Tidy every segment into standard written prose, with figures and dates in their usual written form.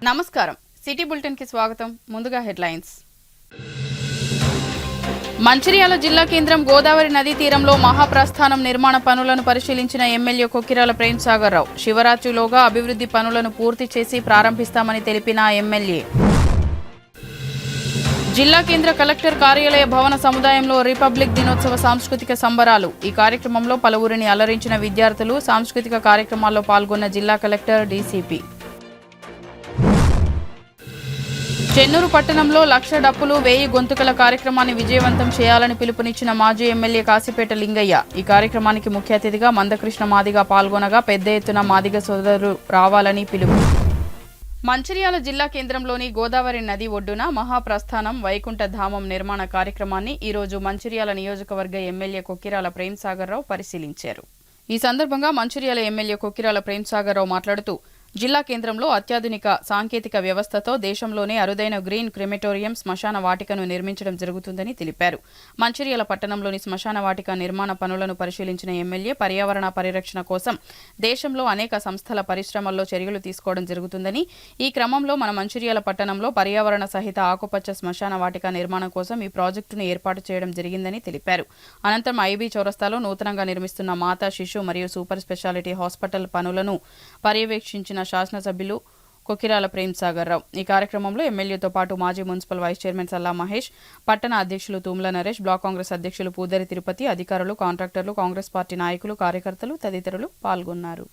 నమస్కారం city bulletin కి స్వాగతం. ముందుగా హెడ్లైన్స్. మంచిర్యాల జిల్లా కేంద్రం గోదావరి నదీ తీరంలో మహాప్రస్థానం నిర్మాణ పనులను పరిశీలించిన ఎమ్మెల్యే కొక్కిరాల ప్రేమ్ సాగర్ రావు. శివరాత్రిలోగా అభివృద్ధి పనులను పూర్తి చేసి ప్రారంభిస్తామని తెలిపిన ఎమ్మెల్యే. జిల్లా కేంద్ర కలెక్టర్ కార్యాలయ భవన సముదాయంలో రిపబ్లిక్ దినోత్సవ సాంస్కృతిక సంబరాలు. ఈ కార్యక్రమంలో పలువురిని అలరించిన విద్యార్థులు. సాంస్కృతిక కార్యక్రమాల్లో పాల్గొన్న జిల్లా కలెక్టర్, డీసీపీ. చెన్నూరు పట్టణంలో 1,00,000 డప్పులు 1000 గొంతుకల కార్యక్రమాన్ని విజయవంతం చేయాలని పిలుపునిచ్చిన మాజీ ఎమ్మెల్యే కాశీపేట లింగయ్య. ఈ కార్యక్రమానికి ముఖ్య అతిథిగా మందకృష్ణ మాదిగ పాల్గొనగా పెద్ద ఎత్తున మాదిగ సోదరులు రావాలని పిలుపు. మంచిర్యాల జిల్లా కేంద్రంలోని గోదావరి నది ఒడ్డున మహాప్రస్థానం వైకుంఠ ధామం నిర్మాణ కార్యక్రమాన్ని ఈరోజు మంచిర్యాల నియోజకవర్గ ఎమ్మెల్యే కొక్కిరాల ప్రేమ్ సాగర్ రావు పరిశీలించారు. ఈ సందర్భంగా మంచిర్యాల ఎమ్మెల్యే కొక్కిరాల ప్రేమ్ సాగర్ రావు మాట్లాడుతూ, జిల్లా కేంద్రంలో అత్యాధునిక సాంకేతిక వ్యవస్థతో దేశంలోనే అరుదైన గ్రీన్ క్రిమెటోరియం శ్మశాన వాటికను నిర్మించడం జరుగుతుందని తెలిపారు. మంచిర్యాల పట్టణంలోని శ్మశాన వాటిక నిర్మాణ పనులను పరిశీలించిన ఎమ్మెల్యే పర్యావరణ పరిరక్షణ కోసం దేశంలో అనేక సంస్థల పరిశ్రమల్లో చర్యలు తీసుకోవడం జరుగుతుందని, ఈ క్రమంలో మన మంచిర్యాల పట్టణంలో పర్యావరణ సహిత ఆకుపచ్చ శ్మశాన వాటిక నిర్మాణం కోసం ఈ ప్రాజెక్టును ఏర్పాటు చేయడం జరిగిందని తెలిపారు. అనంతరం ఐబీ చౌరస్తాలో నూతనంగా నిర్మిస్తున్న మాతా, శిశు మరియు సూపర్ స్పెషాలిటీ హాస్పిటల్ పనులను పర్యవేక్షించిన శాసనసభ్యులు కొక్కిరాల ప్రేమ్ సాగర్ రావు. ఈ కార్యక్రమంలో ఎమ్మెల్యేతో పాటు మాజీ మున్సిపల్ వైస్ చైర్మన్ సల్లా మహేష్, పట్టణ అధ్యక్షులు తుమ్ల నరేష్, బ్లాక్ కాంగ్రెస్ అధ్యక్షులు పూదరి తిరుపతి, అధికారులు, కాంట్రాక్టర్లు, కాంగ్రెస్ పార్టీ నాయకులు, కార్యకర్తలు తదితరులు పాల్గొన్నారు.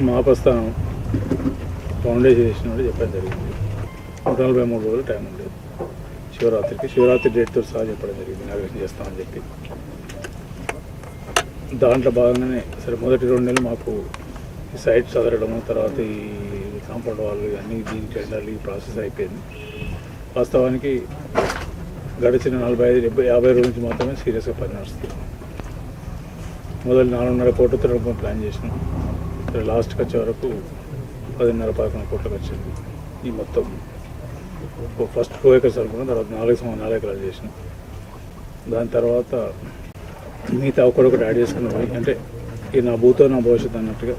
మహాప్రస్థానం ఫౌండేషన్ చేసినప్పుడు చెప్పడం జరిగింది. 143 రోజులు టైం ఉండేది శివరాత్రి డేట్తో సహా చెప్పడం జరిగింది. ఇనాగ్రేషన్ చేస్తామని చెప్పి దాంట్లో భాగంగానే సరే మొదటి 2 నెలలు మాకు ఈ సైట్ చదవడము, తర్వాత ఈ కాంపౌండ్ వాళ్ళు అన్నీ దీని టెండర్లు ఈ ప్రాసెస్ అయిపోయింది. వాస్తవానికి గడిచిన 45-50 రోజుల నుంచి మాత్రమే సీరియస్గా పని నడుస్తుంది. మొదలు 4.5 కోట్లతో ప్లాన్ చేసినాం. లాస్ట్కి వచ్చే వరకు 10.5-11 కోట్లకు వచ్చింది. ఈ మొత్తం ఫస్ట్ 2 acres అనుకున్నాం, తర్వాత 4 ఎకరాలు చేసినాం. దాని తర్వాత మిగతా ఒకటి యాడ్ చేసుకుని పోయి, అంటే ఈ నా భూతో నా భవిష్యత్తు అన్నట్టుగా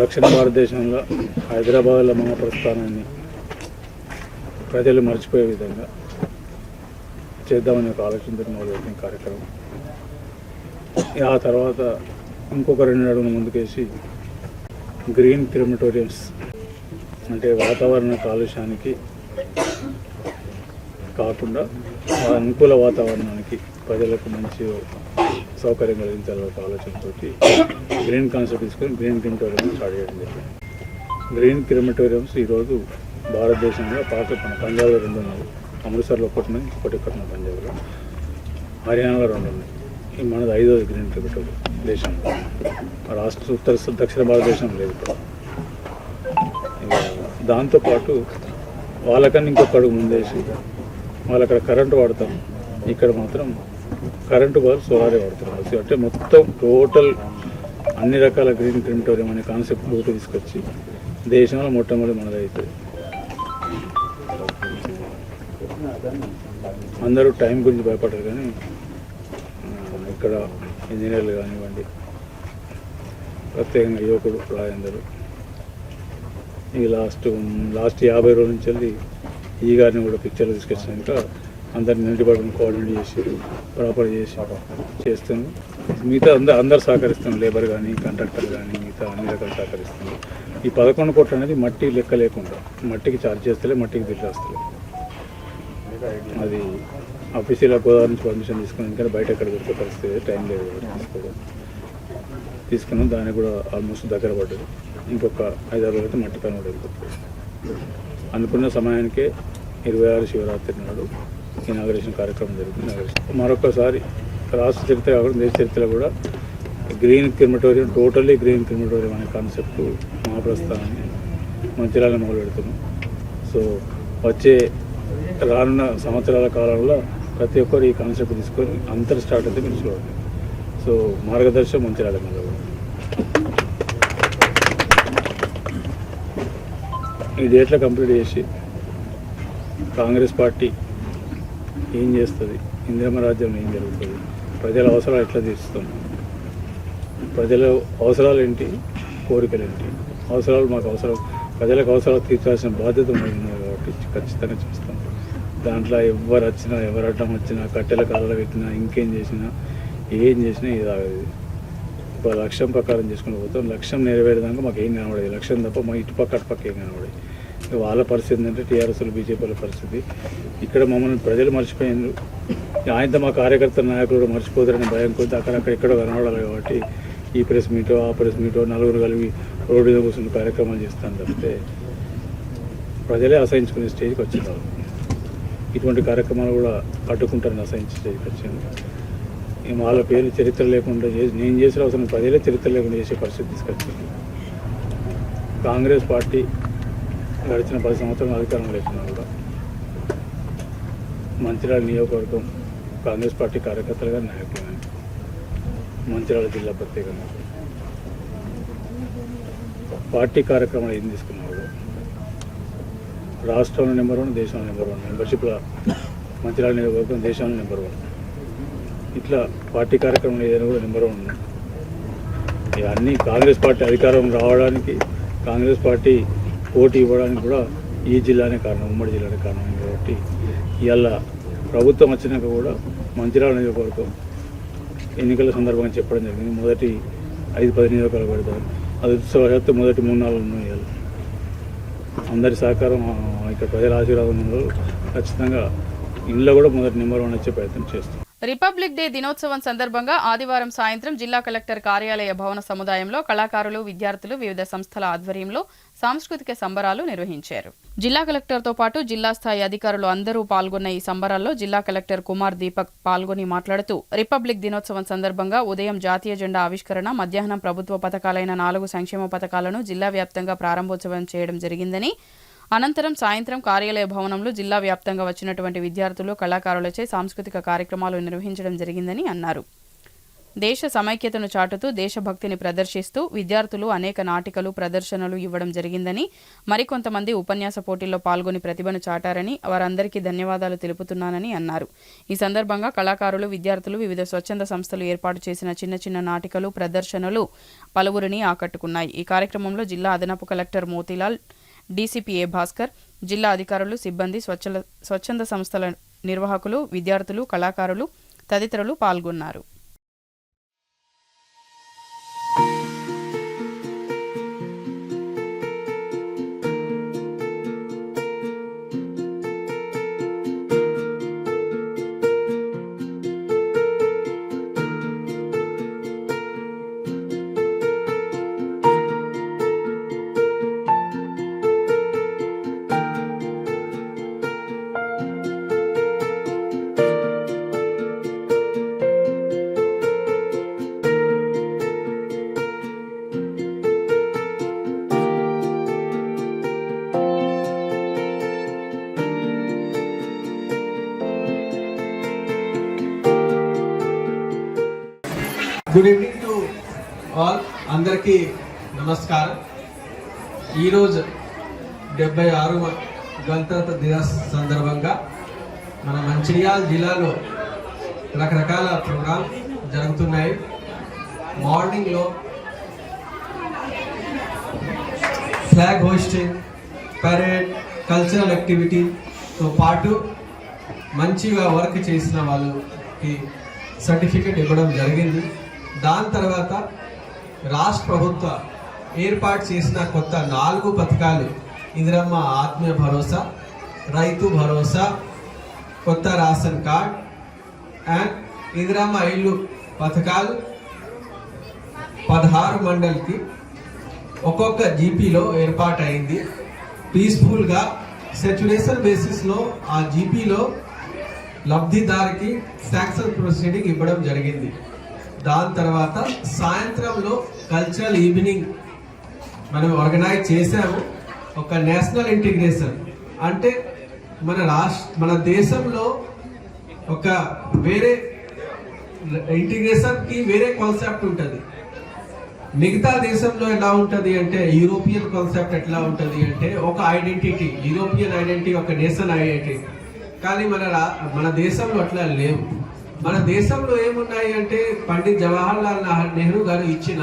దక్షిణ భారతదేశంలో హైదరాబాద్లో మహాప్రస్థానాన్ని ప్రజలు మర్చిపోయే విధంగా చేద్దామనే ఒక ఆలోచనతో మొదలుపెట్టిన కార్యక్రమం. ఆ తర్వాత ఇంకొక 2 అడుగులు ముందుకేసి గ్రీన్ క్రిమటోరియమ్స్, అంటే వాతావరణ కాలుష్యానికి కాకుండా అనుకూల వాతావరణానికి ప్రజలకు మంచి సౌకర్యం కలిగించాలని ఒక ఆలోచనతో గ్రీన్ కాన్సెప్ట్ తీసుకొని గ్రీన్ క్రిమటోరియం స్టార్ట్ చేయడం జరిగింది. గ్రీన్ క్రిమటోరియంస్ ఈరోజు భారతదేశంలో మన పంజాబ్లో 2 ఉన్నాయి, అమృత్సర్లో ఒకటి ఉన్నాయి, ఇంకొకటి ఇక్కడ ఉన్నాయి పంజాబ్లో, హర్యానాలో 2 ఉన్నాయి. ఈ మనది 5వ గ్రీన్ క్రిమటోరియం దేశంలో. రాష్ట్ర దక్షిణ భారతదేశం లేదు ఇక్కడ. దాంతోపాటు వాళ్ళకన్నా ఇంకొక అడుగు ముందేసి వాళ్ళు అక్కడ కరెంటు వాడతాం, ఇక్కడ మాత్రం కరెంటు బదులు సోలారే వాడుతున్నారు. అంటే మొత్తం టోటల్ అన్ని రకాల గ్రీన్ క్రిమటోరియం అనే కాన్సెప్ట్ బూట తీసుకొచ్చి దేశంలో మొట్టమొదటి మనదవుతుంది. అందరూ టైం గురించి భయపడరు, కానీ ఇక్కడ ఇంజనీర్లు కానివ్వండి, ప్రత్యేకంగా యువకుడు రాయందరూ ఈ లాస్ట్ 50 రోజుల నుంచి వెళ్ళి ఈ గారిని కూడా పిక్చర్లు తీసుకొచ్చినాక అందరిని ఇంటి పట్టుకుని కోఆర్డినేట్ చేసి ప్రాపర్ చేస్తాను. మిగతా అందరు సహకరిస్తాను, లేబర్ కానీ కాంట్రాక్టర్ కానీ మిగతా అన్ని రకాలు సహకరిస్తాను. ఈ 11 కోట్లు అనేది మట్టి లెక్క లేకుండా మట్టికి ఛార్జ్ చేస్తలే, మట్టికి బిల్లు వస్తలే. అది ఆఫీసులో గోదావరి నుంచి పర్మిషన్ తీసుకుని ఇంకా బయట ఎక్కడ దొరికే పరిస్థితి, టైం లేదు తీసుకున్నాం. దానికి కూడా ఆల్మోస్ట్ దగ్గర పడ్డది. ఇంకొక 5-6 రోజులైతే మట్టి పని కూడా వెళ్ళిపోతుంది. అనుకున్న సమయానికే 26 శివరాత్రి నాడు ఇనాగరేషన్ కార్యక్రమం జరుగుతుంది. మరొకసారి రాష్ట్ర చరిత్ర కాకుండా దేశ చరిత్రలో కూడా green crematorium, totally green crematorium అనే కాన్సెప్ట్ మహాప్రస్థానాన్ని మంచిర్యాలలో మొదలు పెడుతున్నాం. సో వచ్చే రానున్న సంవత్సరాల కాలంలో ప్రతి ఒక్కరు ఈ కాన్సెప్ట్ తీసుకొని అంతర్ స్టార్ట్ అయితే మీరు చూడండి. సో మార్గదర్శనం మంచిర్యాల మీద ఈ డేట్లో కంప్లీట్ చేసి కాంగ్రెస్ పార్టీ ఏం చేస్తుంది, ఇందిరమ్మ రాజ్యంలో ఏం జరుగుతుంది, ప్రజల అవసరాలు ఎట్లా తీరుస్తాం, ప్రజల అవసరాలు ఏంటి, కోరికలు ఏంటి, అవసరాలు మాకు అవసరం, ప్రజలకు అవసరాలు తీర్చాల్సిన బాధ్యత ఉన్నది కాబట్టి ఖచ్చితంగా చేస్తాం. దాంట్లో ఎవరు వచ్చినా, ఎవరు అడ్డం వచ్చినా, కట్టెల కాళ్ళ పెట్టినా, ఇంకేం చేసినా, ఏం చేసినా ఇది ఆగదు. ఇప్పుడు లక్ష్యం ప్రకారం చేసుకుని పోతాం. లక్ష్యం నెరవేరేదాకా మాకు ఏం కనబడేది, లక్ష్యం తప్ప మా ఇటుపక్క అటుపక్క ఏం కనబడేది. వాళ్ళ పరిస్థితి ఏంటంటే టీఆర్ఎస్లు బీజేపీల పరిస్థితి. ఇక్కడ మమ్మల్ని ప్రజలు మర్చిపోయినారు, ఆయనతో మా కార్యకర్తల నాయకులు మర్చిపోతారని భయం కొద్ది అక్కడక్కడ ఎక్కడో కనబడాలి. కాబట్టి ఈ ప్రెస్ మీటో ఆ ప్రెస్ మీటో నలుగురు కలిపి రోడ్డు మీద కూర్చుని కార్యక్రమాలు చేస్తాను తప్పితే ప్రజలే అసహించుకునే స్టేజ్కి వచ్చినారు. ఇటువంటి కార్యక్రమాలు కూడా అడ్డుకుంటారని అసహించే స్టేజ్కి వచ్చింది. వాళ్ళ పేరు చరిత్ర లేకుండా నేను చేసిన అవసరం ప్రజలే చరిత్ర లేకుండా చేసే పరిస్థితి తీసుకొచ్చింది. కాంగ్రెస్ పార్టీ గడిచిన 10 సంవత్సరాల అధికారంలో లేకున్నా కూడా మంచిర్యాల నియోజకవర్గం కాంగ్రెస్ పార్టీ కార్యకర్తలుగా నాయకులు కానీ మంచిర్యాల జిల్లా ప్రత్యేకంగా పార్టీ కార్యక్రమాలు ఏం తీసుకున్నారు, రాష్ట్రంలో నెంబర్ 1, దేశంలో నెంబర్ 1, మెంబర్షిప్లో మంచిర్యాల నియోజకవర్గం దేశంలో నెంబర్ 1. ఇట్లా పార్టీ కార్యక్రమాలు ఏదైనా కూడా నెంబర్ 1 ఉన్నాయి. ఇవన్నీ కాంగ్రెస్ పార్టీ అధికారం రావడానికి, కాంగ్రెస్ పార్టీ పోటీ ఇవ్వడానికి కూడా ఈ జిల్లానే కారణం, ఉమ్మడి జిల్లానే కారణం. కాబట్టి ఇవాళ ప్రభుత్వం వచ్చినాక కూడా మంచిర్యాల నియోజకవర్గం ఎన్నికల సందర్భంగా చెప్పడం జరిగింది. మొదటి 5-10 నియోజకవర్గాలు పెడతారు. అది ఉత్సవశాత్తు మొదటి 3-4 ఉన్నాయి. ఇవాళ అందరి సహకారం, ఇక్కడ ప్రజల ఆశీర్వాదంలో ఖచ్చితంగా ఇంట్లో కూడా మొదటి నెంబర్ 1 వచ్చే ప్రయత్నం చేస్తాం. రిపబ్లిక్ డే దినోత్సవం సందర్భంగా ఆదివారం సాయంత్రం జిల్లా కలెక్టర్ కార్యాలయ భవన సముదాయంలో కళాకారులు, విద్యార్థులు వివిధ సంస్థల ఆధ్వర్యంలో సాంస్కృతిక సంబరాలు నిర్వహించారు. జిల్లా కలెక్టర్తో పాటు జిల్లా స్థాయి అధికారులు అందరూ పాల్గొన్న ఈ సంబరాల్లో జిల్లా కలెక్టర్ కుమార్ దీపక్ పాల్గొని మాట్లాడుతూ రిపబ్లిక్ దినోత్సవం సందర్భంగా ఉదయం జాతీయ జెండా ఆవిష్కరణ, మధ్యాహ్నం ప్రభుత్వ పథకాలైన 4 సంక్షేమ పథకాలను జిల్లా వ్యాప్తంగా ప్రారంభోత్సవం చేయడం జరిగిందని, అనంతరం సాయంత్రం కార్యాలయ భవనంలో జిల్లా వ్యాప్తంగా వచ్చినటువంటి విద్యార్థులు, కళాకారులచే సాంస్కృతిక కార్యక్రమాలు నిర్వహించడం జరిగిందని అన్నారు. దేశ సమైక్యతను చాటుతూ దేశభక్తిని ప్రదర్శిస్తూ విద్యార్థులు అనేక నాటికలు, ప్రదర్శనలు ఇవ్వడం జరిగిందని, మరికొంతమంది ఉపన్యాస పోటీల్లో పాల్గొని ప్రతిభను చాటారని, వారందరికీ ధన్యవాదాలు తెలుపుతున్నానని అన్నారు. ఈ సందర్భంగా కళాకారులు, విద్యార్థులు వివిధ స్వచ్ఛంద సంస్థలు ఏర్పాటు చేసిన చిన్న చిన్న నాటికలు, ప్రదర్శనలు పలువురిని ఆకట్టుకున్నాయి. ఈ కార్యక్రమంలో జిల్లా అదనపు కలెక్టర్ మోతీలాల్, డీసీపీ ఏ భాస్కర్, జిల్లా అధికారులు, సిబ్బంది, స్వచ్ఛంద సంస్థల నిర్వాహకులు, విద్యార్థులు, కళాకారులు తదితరులు పాల్గొన్నారు. Good evening to all. అందరికీ నమస్కారం. ఈరోజు 76వ గణతంత్ర దివస్ సందర్భంగా మన మంచిర్యాల జిల్లాలో రకరకాల ప్రోగ్రామ్ జరుగుతున్నాయి. మార్నింగ్లో ఫ్లాగ్ హోస్టింగ్, పరేడ్, కల్చరల్ యాక్టివిటీతో పాటు మంచిగా వర్క్ చేసిన వాళ్ళకి సర్టిఫికెట్ ఇవ్వడం జరిగింది. దాని తర్వాత రాష్ట్ర ప్రభుత్వ ఏర్పాటు చేసిన కొత్త 4 పథకాలు ఇందిరమ్మ ఆత్మీయ భరోసా, రైతు భరోసా, కొత్త రేషన్ కార్డ్ అండ్ ఇందిరమ్మ ఇల్లు పథకాలు 16 మండలికి ఒక్కొక్క జీపీలో ఏర్పాటు అయింది. పీస్ఫుల్గా సెచ్యురేషన్ బేసిస్లో ఆ జీపీలో లబ్ధిదారికి శాంక్షన్ ప్రొసీడింగ్ ఇవ్వడం జరిగింది. దాని తర్వాత సాయంత్రంలో కల్చరల్ ఈవినింగ్ మనం ఆర్గనైజ్ చేసాము. ఒక నేషనల్ ఇంటిగ్రేషన్ అంటే మన దేశంలో ఒక వేరే ఇంటిగ్రేషన్కి వేరే కాన్సెప్ట్ ఉంటుంది. మిగతా దేశంలో ఎలా ఉంటుంది అంటే యూరోపియన్ కాన్సెప్ట్ ఎట్లా ఉంటుంది అంటే ఒక ఐడెంటిటీ, యూరోపియన్ ఐడెంటిటీ, ఒక నేషన్ ఐడెంటిటీ. కానీ మన దేశంలో అట్లా లేవు. మన దేశంలో ఏమున్నాయి అంటే పండిత్ జవహర్లాల్ నెహ్రూ గారు ఇచ్చిన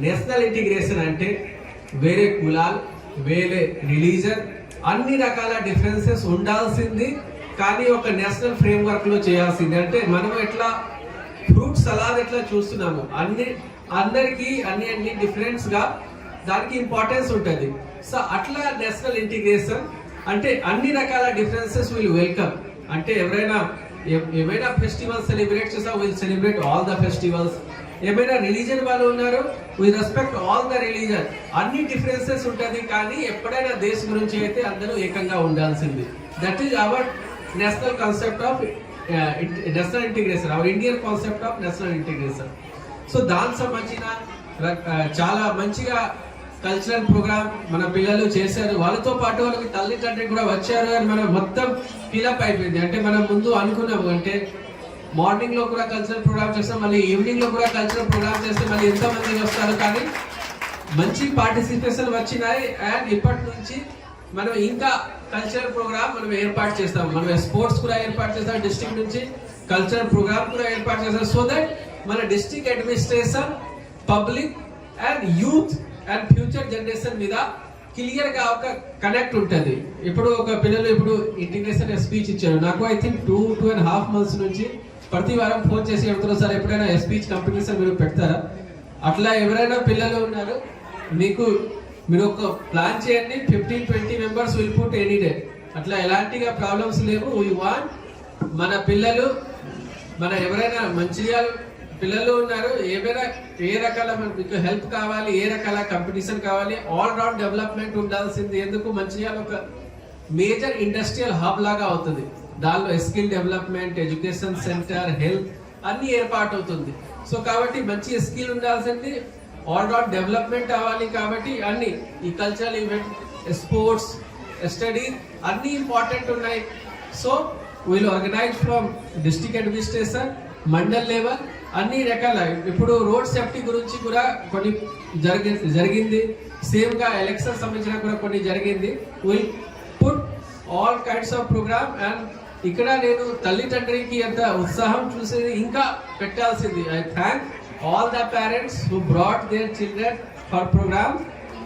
నేషనల్ ఇంటిగ్రేషన్ అంటే వేరే కులాలు, వేరే రిలీజన్, అన్ని రకాల డిఫరెన్సెస్ ఉండాల్సింది. కానీ ఒక నేషనల్ ఫ్రేమ్వర్క్ లో చేయాల్సింది. అంటే మనం ఎట్లా ఫ్రూట్ సలాడ్ ఎట్లా చూస్తున్నాము, అందరికీ అన్ని డిఫరెన్స్ గా దానికి ఇంపార్టెన్స్ ఉంటుంది. సో అట్లా నేషనల్ ఇంటిగ్రేషన్ అంటే అన్ని రకాల డిఫరెన్సెస్ విల్ వెల్కమ్. అంటే ఏమైనా ఫెస్టివల్స్ సెలబ్రేట్ చేసా, will celebrate all the festivals. ఏమైనా రిలీజన్ వాళ్ళు ఉన్నారు, will respect all the religion. అన్ని డిఫరెన్సెస్ ఉంటుంది, కానీ ఎప్పుడైనా దేశం గురించి అయితే అందరూ ఏకంగా ఉండాల్సింది. That is our national concept of national integration, our Indian concept of national integration. So దానికి సంబంధించిన చాలా మంచిగా కల్చరల్ ప్రోగ్రామ్ మన పిల్లలు చేశారు. వాళ్ళతో పాటు వాళ్ళకి తల్లిదండ్రులు కూడా వచ్చారు. అని మనం మొత్తం ఫిలప్ అయిపోయింది. అంటే మనం ముందు అనుకున్నాము అంటే మార్నింగ్ లో కూడా కల్చరల్ ప్రోగ్రామ్ చేస్తాం, మళ్ళీ ఈవినింగ్ లో కూడా కల్చరల్ ప్రోగ్రామ్ చేస్తే మళ్ళీ ఎంతమంది వస్తారు. కానీ మంచి పార్టిసిపేషన్ వచ్చినాయి. అండ్ ఇప్పటి నుంచి మనం ఇంకా కల్చరల్ ప్రోగ్రామ్ మనం ఏర్పాటు చేస్తాం. మనం స్పోర్ట్స్ కూడా ఏర్పాటు చేస్తాం, డిస్ట్రిక్ట్ నుంచి కల్చరల్ ప్రోగ్రామ్ కూడా ఏర్పాటు చేస్తాం. సో దట్ మన district administration, public and youth and future generation మీద క్లియర్ గా ఒక కనెక్ట్ ఉంటుంది. ఇప్పుడు ఒక పిల్లలు ఇప్పుడు ఇంటిగ్రేషన్ స్పీచ్ ఇచ్చారు. నాకు ఐ థింక్ 2.5 months నుంచి ప్రతి వారం ఫోన్ చేసి చెప్తున్నారు, సార్ ఎప్పుడైనా స్పీచ్ కాంపిటీషన్ మీరు పెడతారా? అట్లా ఎవరైనా పిల్లలు ఉన్నారు, మీరు ఒక ప్లాన్ చేయండి. 15-20 members will put any day. అట్లా ఎలాంటిగా ప్రాబ్లమ్స్ లేవు. వీ వాంట్ మన పిల్లలు, మన ఎవరైనా మంచిర్యాల పిల్లలు ఉన్నారు, ఏమైనా ఏ రకాల మీకు హెల్ప్ కావాలి, ఏ రకాల కాంపిటీషన్ కావాలి, ఆల్ రౌండ్ డెవలప్మెంట్ ఉండాల్సింది. ఎందుకు మంచిర్యాల ఒక మేజర్ ఇండస్ట్రియల్ హబ్ లాగా అవుతుంది. దానిలో skill development, education centre, health అన్ని ఏర్పాటు అవుతుంది. సో కాబట్టి మంచి స్కిల్ ఉండాల్సింది, ఆల్ రౌండ్ డెవలప్మెంట్ అవ్వాలి. కాబట్టి అన్ని ఈ కల్చరల్ ఈవెంట్, స్పోర్ట్స్, స్టడీ అన్ని ఇంపార్టెంట్ ఉన్నాయి. So we'll organise from district administration, mandal level, అన్ని రకాల. ఇప్పుడు రోడ్ సేఫ్టీ గురించి కూడా కొన్ని జరిగింది. సేమ్ గా ఎలక్షన్ సంబంధించిన కూడా కొన్ని జరిగింది. Will put all kinds of programme. And ఇక్కడ నేను తల్లిదండ్రికి ఎంత ఉత్సాహం చూసేది ఇంకా పెట్టాల్సింది. I thank all the parents who brought their children for programme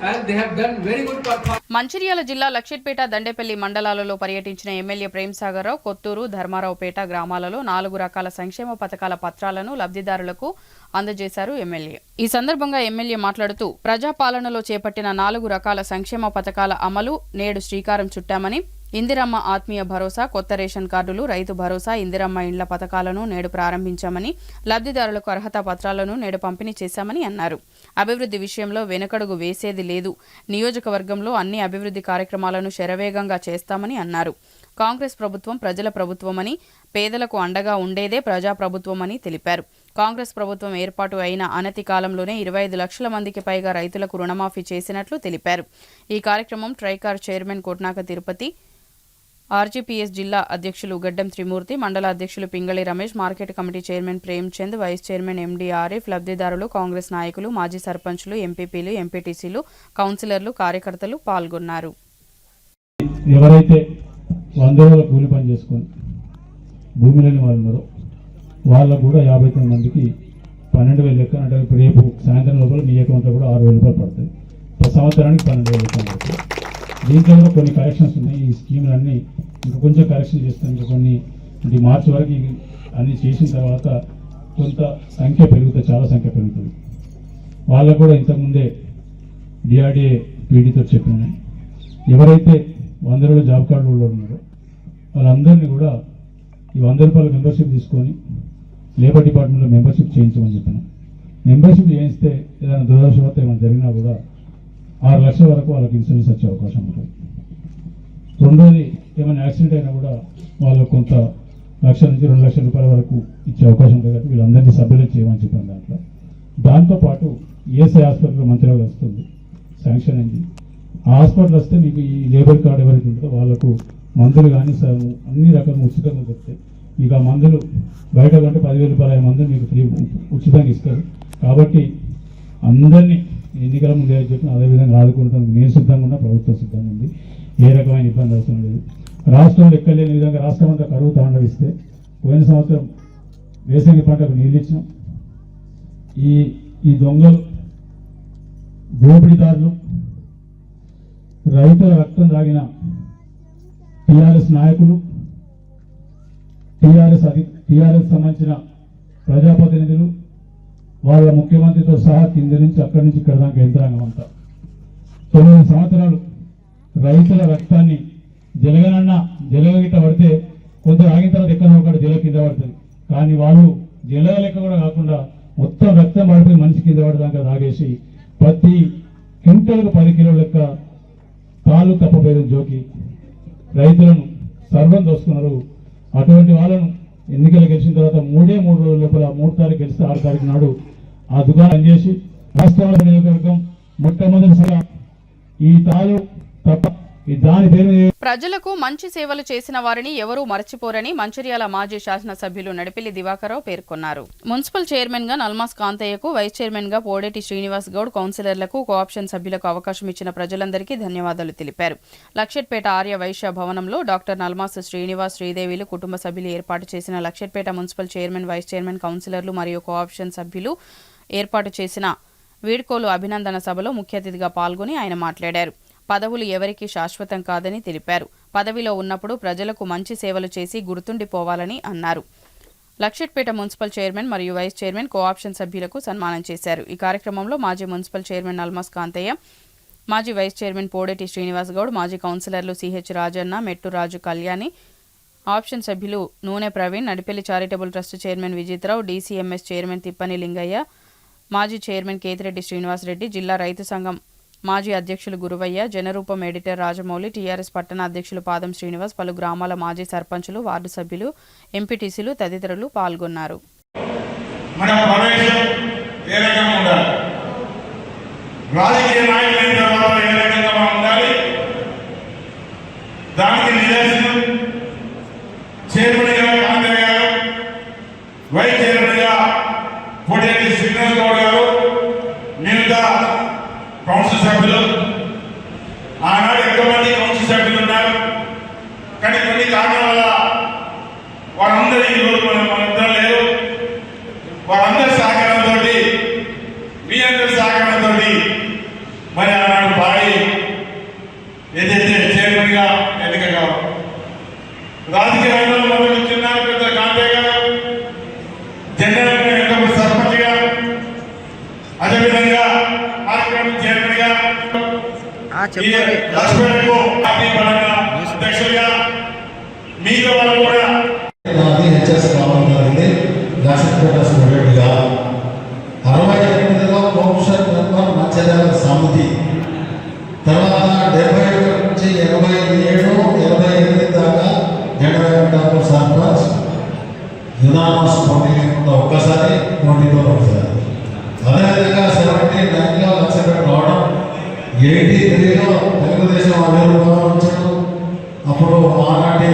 and they have done very good performance. Mancherial జిల్లా లక్షిట్పేట, దండేపల్లి మండలాలలో పర్యటించిన ఎమ్మెల్యే ప్రేమ్సాగర్ రావు కొత్తూరు, ధర్మారావుపేట గ్రామాలలో 4 రకాల సంక్షేమ పథకాల పత్రాలను లబ్ధిదారులకు అందజేశారు ఎమ్మెల్యే. ఈ సందర్భంగా ఎమ్మెల్యే మాట్లాడుతూ ప్రజాపాలనలో చేపట్టిన 4 రకాల సంక్షేమ పథకాల అమలు నేడు శ్రీకారం చుట్టామని, ఇందిరమ్మ ఆత్మీయ భరోసా, కొత్త రేషన్ కార్డులు, రైతు భరోసా, ఇందిరమ్మ ఇండ్ల పథకాలను నేడు ప్రారంభించామని, లబ్ధిదారులకు అర్హత పత్రాలను నేడు పంపిణీ చేశామని అన్నారు. అభివృద్ధి విషయంలో వెనుకడుగు వేసేది లేదు. నియోజకవర్గంలో అన్ని అభివృద్ధి కార్యక్రమాలను శరవేగంగా చేస్తామని అన్నారు. కాంగ్రెస్ ప్రభుత్వం ప్రజల ప్రభుత్వమని, పేదలకు అండగా ఉండేదే ప్రజాప్రభుత్వమని తెలిపారు. కాంగ్రెస్ ప్రభుత్వం ఏర్పాటు అయిన అనతి కాలంలోనే 25 లక్షల మందికి పైగా రైతులకు రుణమాఫీ చేసినట్లు తెలిపారు. ఈ కార్యక్రమం TRICOR chairman Kotnaka Tirupati, RGPS జిల్లా అధ్యక్షులు గడ్డం త్రిమూర్తి, మండల అధ్యక్షులు Pingali Ramesh, market committee chairman Premchand, vice chairman MD Arif, లబ్ధిదారులు, కాంగ్రెస్ నాయకులు, మాజీ సర్పంచ్లు, ఎంపీపీలు, ఎంపీటీసీలు, కౌన్సిలర్లు, కార్యకర్తలు పాల్గొన్నారు. ఎవరైతే 100 రోజుల కూలి పని చేసుకొని భూమి లేని వాళ్ళు ఉన్నారో వాళ్ళకు కూడా 59 మందికి 12,000 లెక్క అంటే రేపు సాయంత్రం లోపల మీ అకౌంట్లో కూడా 6,000 రూపాయలు పడుతుంది. సంవత్సరానికి 12,000 లెక్క పడుతుంది. దీంట్లో కూడా కొన్ని కరెక్షన్స్ ఉన్నాయి. ఈ స్కీములన్నీ ఇంకా కొంచెం కరెక్షన్ చేస్తాం. ఇంకా కొన్ని అంటే మార్చి వరకు అన్నీ చేసిన తర్వాత కొంత సంఖ్య పెరుగుతుంది, చాలా సంఖ్య పెరుగుతుంది. వాళ్ళకు కూడా ఇంతకుముందే డిఆర్డీఏ పీడీతో చెప్పినాయి. ఎవరైతే 100 రోజుల జాబ్ కార్డు హోల్డర్ ఉన్నారో వాళ్ళందరినీ కూడా ఈ 100 రూపాయల మెంబర్షిప్ తీసుకొని లేబర్ డిపార్ట్మెంట్లో మెంబర్షిప్ చేయించమని చెప్పినాం. మెంబర్షిప్ చేయిస్తే ఏదైనా దురదృష్టవశాత్తు ఏమైనా జరిగినా కూడా 6 లక్షల వరకు వాళ్ళకి ఇన్సూరెన్స్ వచ్చే అవకాశం ఉంటుంది. రెండోది ఏమైనా యాక్సిడెంట్ అయినా కూడా వాళ్ళకు కొంత 1,00,000 నుంచి 2 లక్షల రూపాయల వరకు ఇచ్చే అవకాశం ఉంటుంది. కాబట్టి వీళ్ళందరినీ సభ్యులు చేయమని చెప్పాను. దాంతోపాటు ఈఎస్ఐ హాస్పిటల్ మంచిగా వస్తుంది, శాంక్షన్ అయింది. ఆ హాస్పిటల్ వస్తే మీకు ఈ లేబర్ కార్డు ఎవరైతే ఉంటుందో వాళ్ళకు మందులు కానీ అన్ని రకాల ఉచితంగా దొరుకుతాయి. మీకు ఆ మందులు బయట కంటే 10,000 రూపాయల మందులు మీకు ఫ్రీ ఉచితంగా ఇస్తారు. కాబట్టి అందరినీ ఎన్నికల ముందే చెప్పిన అదేవిధంగా ఆదుకుంటానికి నేను సిద్ధంగా ఉన్నా, ప్రభుత్వం సిద్ధంగా ఉంది. ఏ రకమైన ఇబ్బంది అవసరం లేదు. రాష్ట్రంలో ఎక్కలేని విధంగా రాష్ట్రం అంతా కరువు తాండవిస్తే పోయిన సంవత్సరం వేసవి పంటకు నీళ్ళు ఇచ్చినాం. ఈ దొంగలు, దోపిడీదారులు, రైతుల రక్తం తాగిన టీఆర్ఎస్ నాయకులు, టీఆర్ఎస్ సంబంధించిన ప్రజాప్రతినిధులు, వాళ్ళ ముఖ్యమంత్రితో సహా కింద నుంచి అక్కడి నుంచి ఇక్కడ దాకా యంత్రాంగం అంతా 9 సంవత్సరాలు రైతుల రక్తాన్ని జలగగిట్ట పడితే కొంచెం ఆగిన తర్వాత ఎక్కడ ఒకటి జల కింద పడుతుంది. కానీ వాళ్ళు జల లెక్క కూడా కాకుండా మొత్తం రక్తం పడిపోయి మనిషి కింద పడదాకా తాగేసి ప్రతి క్వింటల్కు 10 కిలోల లెక్క తాళ్ళు తప్పపోయేదని జోకి రైతులను సర్వం దోసుకున్నారు. అటువంటి వాళ్ళను ఎన్నికలు గెలిచిన తర్వాత 3 రోజుల లోపల 3 తారీఖు గెలిస్తే 6 తారీఖు నాడు ఆ దుకాణం చేసి రాష్ట్రంలో నియోజకవర్గం మొట్టమొదటిసారిగా ఈ తాళ్ళు తప్ప దాని పేరు. ప్రజలకు మంచి సేవలు చేసిన వారిని ఎవరూ మరచిపోరని మంచిర్యాల మాజీ శాసనసభ్యులు నడిపెల్లి దివాకరరావు పేర్కొన్నారు. మున్సిపల్ చైర్మన్ గా నల్మాస్ కాంతయ్యకు, వైస్ చైర్మన్ గా పోడేటి శ్రీనివాస్ గౌడ్, కౌన్సిలర్లకు, కోఆప్షన్ సభ్యులకు అవకాశం ఇచ్చిన ప్రజలందరికీ ధన్యవాదాలు తెలిపారు. లక్షెట్పేట ఆర్య వైశ్య భవనంలో డాక్టర్ నల్మాస్ శ్రీనివాస్, శ్రీదేవిలు కుటుంబ సభ్యులు ఏర్పాటు చేసిన Luxettipet municipal chairman, vice chairman, కౌన్సిలర్లు మరియు కోఆప్షన్ సభ్యులు ఏర్పాటు చేసిన వీడ్కోలు అభినందన సభలో ముఖ్య అతిథిగా పాల్గొని ఆయన మాట్లాడారు. పదవులు ఎవరికీ శాశ్వతం కాదని తెలిపారు. పదవిలో ఉన్నప్పుడు ప్రజలకు మంచి సేవలు చేసి గుర్తుండిపోవాలని అన్నారు. లక్షెట్పేట మున్సిపల్ చైర్మన్ మరియు వైస్ చైర్మన్, కోఆప్షన్ సభ్యులకు సన్మానం చేశారు. ఈ కార్యక్రమంలో మాజీ మున్సిపల్ చైర్మన్ నల్మాస్ కాంతయ్య, మాజీ వైస్ చైర్మన్ పోడేటి శ్రీనివాస్ గౌడ్, మాజీ కౌన్సిలర్లు సిహెచ్ రాజన్న, మెట్టు రాజు కళ్యాణి, ఆప్షన్ సభ్యులు Noone Praveen, Nadipelli charitable trust chairman Vijithrao, DCMS chairman Tippani Lingaiah, మాజీ చైర్మన్ కేతిరెడ్డి శ్రీనివాసరెడ్డి, జిల్లా రైతు సంఘం మాజీ అధ్యక్షులు గురువయ్య, జనరూపం ఎడిటర్ రాజమౌళి, టీఆర్ఎస్ పట్టణ అధ్యక్షులు పాదం శ్రీనివాస్, పలు గ్రామాల మాజీ సర్పంచులు, వార్డు సభ్యులు, ఎంపీటీసీలు తదితరులు పాల్గొన్నారు. కౌన్సిల్ సభ్యులు ఆనాడు ఎక్కువ మంది కౌన్సిల్ సభ్యులు ఉన్నారు. కానీ కొన్ని కారణాల వల్ల వారందరూ ఈరోజు మనిద్దరం లేరు. వారందరి సహకారంతో, మీ అందరి సహకారంతో మరి ఆనాడు పాడి ఏదైతే చైర్మన్ గా ఎన్నికగా రాజకీయ రంగంలో మొదలు ఇచ్చున్నారు పెద్ద కాంతయ్య గారు, జనరల్ ఎంతో సర్పంచ్ గా, అదేవిధంగా చైర్మన్ గా, లక్ష్మణకు పార్టీ పరంగా అధ్యక్షులుగా, మిగతా వాళ్ళు కూడా హెచ్ఎస్ రావడం జరిగింది. లక్ష్మీపేట స్టూడెంట్గా 68లో కౌన్సిల్ మెంబర్ మంచిర్యాల సమితి, తర్వాత 71 నుంచి 87 దాకా జనరల్ సర్పంచ్, యునానమస్ పోటీ లేకుండా ఒక్కసారి, పోటీతో ఒకసారి. అదేవిధంగా 79లో లక్షపేట రావడం, 83లో తెలుగుదేశం అభివృద్ధి వచ్చాడు. అప్పుడు ఆనాటి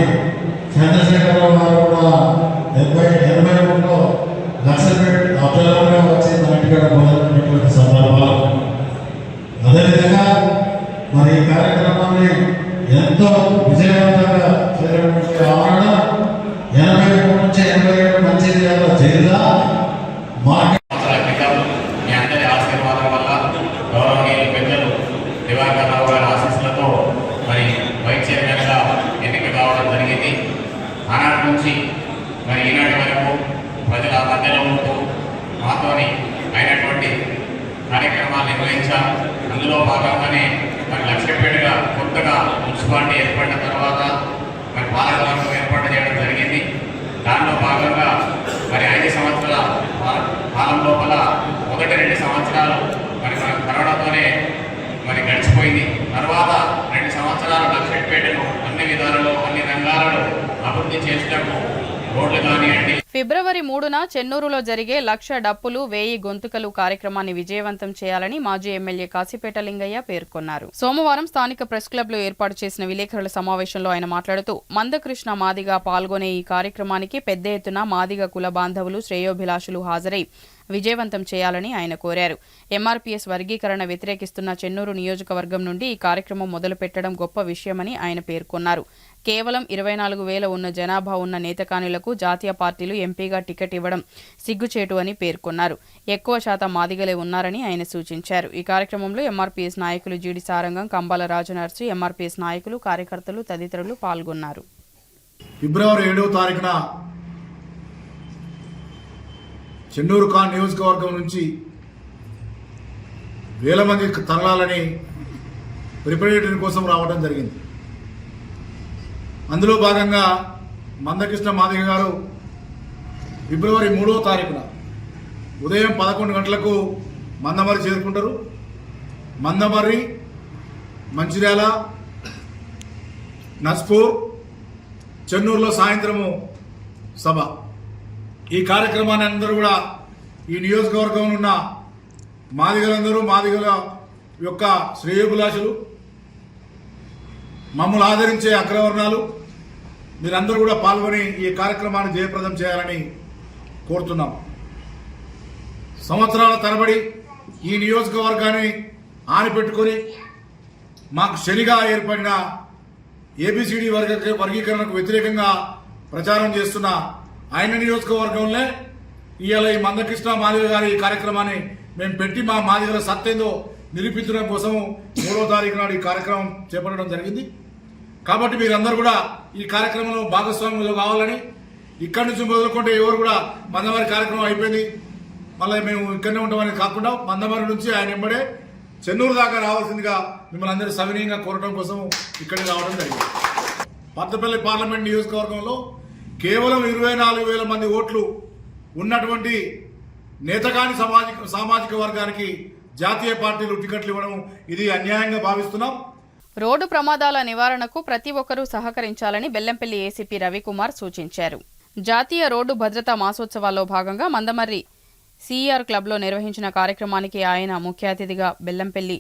మరి ఈ కార్యక్రమాన్ని ఎంతో విజయవంతంగా చేసినటువంటి ఆవరణ 83 నుంచి 87 మంచిర్యాల జిల్లా మీ అందరి ఆశీర్వాదం వల్ల గౌరవనీయులు పెద్దలు దివాకర్ రావు గారి ఆశీస్సులతో మరి వైస్ చైర్మన్గా ఎన్నిక కావడం జరిగింది. ఆనాటి నుంచి మరి ఈనాటి వరకు ప్రజల మధ్యలో ఉంటూ మాతోని అయినటువంటి కార్యక్రమాలు నిర్వహించాం. అందులో భాగంగానే మరి లక్ష్మీపేటగా కొత్తగా మున్సిపాలిటీ ఏర్పడిన తర్వాత మరి పాలకవర్గం ఏర్పాటు చేయడం జరిగింది. దానిలో భాగంగా మరి 5 సంవత్సరాల కాలం లోపల మొదటి 2 సంవత్సరాలు మరి మన కరోనాతోనే మరి గడిచిపోయింది. తర్వాత 2 సంవత్సరాలు లక్ష్మీపేటను అన్ని విధాలలో అన్ని రంగాలలో అభివృద్ధి చేసినట్టు రోడ్లు కానివ్వండి. ఫిబ్రవరి 3న చెన్నూరులో జరిగే 1,00,000 డప్పులు 1000 గొంతుకలు కార్యక్రమాన్ని విజయవంతం చేయాలని మాజీ ఎమ్మెల్యే కాశీపేట లింగయ్య పేర్కొన్నారు. సోమవారం స్థానిక ప్రెస్ క్లబ్ లో ఏర్పాటు చేసిన విలేకరుల సమావేశంలో ఆయన మాట్లాడుతూ మందకృష్ణ మాదిగ పాల్గొనే ఈ కార్యక్రమానికి పెద్ద ఎత్తున మాదిగ కుల బాంధవులు శ్రేయోభిలాషులు హాజరై విజయవంతం చేయాలని ఆయన కోరారు. ఎంఆర్పీఎస్ వర్గీకరణ వ్యతిరేకిస్తున్న చెన్నూరు నియోజకవర్గం నుండి ఈ కార్యక్రమం మొదలుపెట్టడం గొప్ప విషయమని ఆయన పేర్కొన్నారు. కేవలం 24,000 ఉన్న జనాభా ఉన్న నేతకానులకు జాతీయ పార్టీలు ఎంపీగా టికెట్ ఇవ్వడం సిగ్గుచేటు అని పేర్కొన్నారు. ఎక్కువ శాతం మాదిగలే ఉన్నారని ఆయన సూచించారు. ఈ కార్యక్రమంలో ఎంఆర్పీఎస్ నాయకులు జీడి సారంగం, కంబాల రాజనర్సు, ఎంఆర్పీఎస్ నాయకులు, కార్యకర్తలు తదితరులు పాల్గొన్నారు. ఫిబ్రవరి 7వ తారీఖున చెన్నూరు ఖాన్ నియోజకవర్గం నుంచి వేల మంది తరలాలని ప్రిపరేషన్ కోసం రావడం జరిగింది. అందులో భాగంగా మందకృష్ణ మాదిగ గారు ఫిబ్రవరి 3వ తారీఖున ఉదయం 11 గంటలకు మందమర్రి చేరుకుంటారు. మందమర్రి, మంచిర్యాల, నస్పూర్, చెన్నూరులో సాయంత్రము సభ. ఈ కార్యక్రమాన్ని అందరూ కూడా ఈ నియోజకవర్గంలో ఉన్న మాదిగలందరూ, మాదిగల యొక్క శ్రేయోభిలాషులు, మమ్మల్ని ఆదరించే అగ్రవర్ణాలు మీరందరూ కూడా పాల్గొని ఈ కార్యక్రమాన్ని జయప్రదం చేయాలని కోరుతున్నాం. సంవత్సరాల తరబడి ఈ నియోజకవర్గాన్ని ఆనిపెట్టుకొని మాకు శనిగా ఏర్పడిన ఏబిసిడి వర్గీకరణకు వ్యతిరేకంగా ప్రచారం చేస్తున్న ఆయన నియోజకవర్గంలో ఇవాళ ఈ మందకృష్ణ మాదిగ గారి ఈ కార్యక్రమాన్ని మేము పెట్టి మా మాదిగల సత్తేందో నిరూపించడం కోసం 3వ తారీఖు నాడు ఈ కార్యక్రమం చేపట్టడం జరిగింది. కాబట్టి మీరందరూ కూడా ఈ కార్యక్రమంలో భాగస్వాములు కావాలని, ఇక్కడి నుంచి మొదలుకుంటే ఎవరు కూడా మందమరి కార్యక్రమం అయిపోయింది మళ్ళీ మేము ఇక్కడనే ఉంటామని కాకుండా మందమరి నుంచి ఆయన వెంబడే చెన్నూరు దాకా రావాల్సిందిగా మిమ్మల్ని అందరూ సవినీయంగా కోరడం కోసం ఇక్కడికి రావడం జరిగింది. పద్దపల్లి పార్లమెంట్ నియోజకవర్గంలో కేవలం 24,000 మంది ఓట్లు ఉన్నటువంటి నేతకాని సామాజిక వర్గానికి జాతీయ పార్టీలు టికెట్లు ఇవ్వడం ఇది అన్యాయంగా భావిస్తున్నాం. రోడ్డు ప్రమాదాల నివారణకు ప్రతి ఒక్కరూ సహకరించాలని బెల్లంపల్లి ఏసీపీ రవికుమార్ సూచించారు. జాతీయ రోడ్డు భద్రతా మాసోత్సవాల్లో భాగంగా మందమర్రి సిఈఆర్ క్లబ్లో నిర్వహించిన కార్యక్రమానికి ఆయన ముఖ్య అతిథిగా బెల్లంపల్లి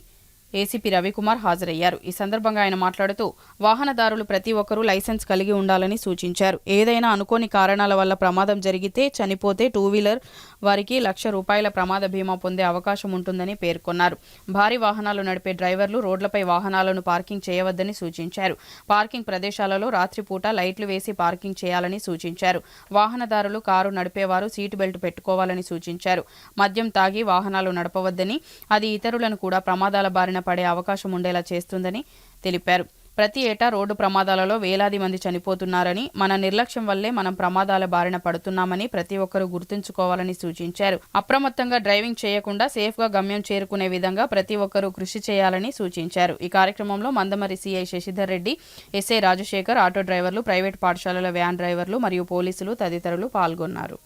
ఏసీపీ రవికుమార్ హాజరయ్యారు. ఈ సందర్భంగా ఆయన మాట్లాడుతూ వాహనదారులు ప్రతి ఒక్కరూ లైసెన్స్ కలిగి ఉండాలని సూచించారు. ఏదైనా అనుకోని కారణాల వల్ల ప్రమాదం జరిగితే, చనిపోతే 2 వీలర్ వారికి ₹1,00,000 ప్రమాద బీమా పొందే అవకాశం ఉంటుందని పేర్కొన్నారు. భారీ వాహనాలు నడిపే డ్రైవర్లు రోడ్లపై వాహనాలను పార్కింగ్ చేయవద్దని సూచించారు. పార్కింగ్ ప్రదేశాలలో రాత్రిపూట లైట్లు వేసి పార్కింగ్ చేయాలని సూచించారు. వాహనదారులు కారు నడిపేవారు సీటు బెల్ట్ పెట్టుకోవాలని సూచించారు. మద్యం తాగి వాహనాలు నడపవద్దని, అది ఇతరులను కూడా ప్రమాదాల బారిన పడే అవకాశం ఉండేలా చేస్తుందని తెలిపారు. ప్రతి ఏటా రోడ్డు ప్రమాదాలలో వేలాది మంది చనిపోతున్నారని, మన నిర్లక్ష్యం వల్లే మనం ప్రమాదాల బారిన పడుతున్నామని ప్రతి ఒక్కరూ గుర్తుంచుకోవాలని సూచించారు. అప్రమత్తంగా డ్రైవింగ్ చేయకుండా సేఫ్గా గమ్యం చేరుకునే విధంగా ప్రతి ఒక్కరూ కృషి చేయాలని సూచించారు. ఈ కార్యక్రమంలో Mandamarri CI Sashidhar Reddy, SI Rajasekhar, auto డ్రైవర్లు, ప్రైవేట్ పాఠశాలల వ్యాన్ డ్రైవర్లు మరియు పోలీసులు తదితరులు పాల్గొన్నారు.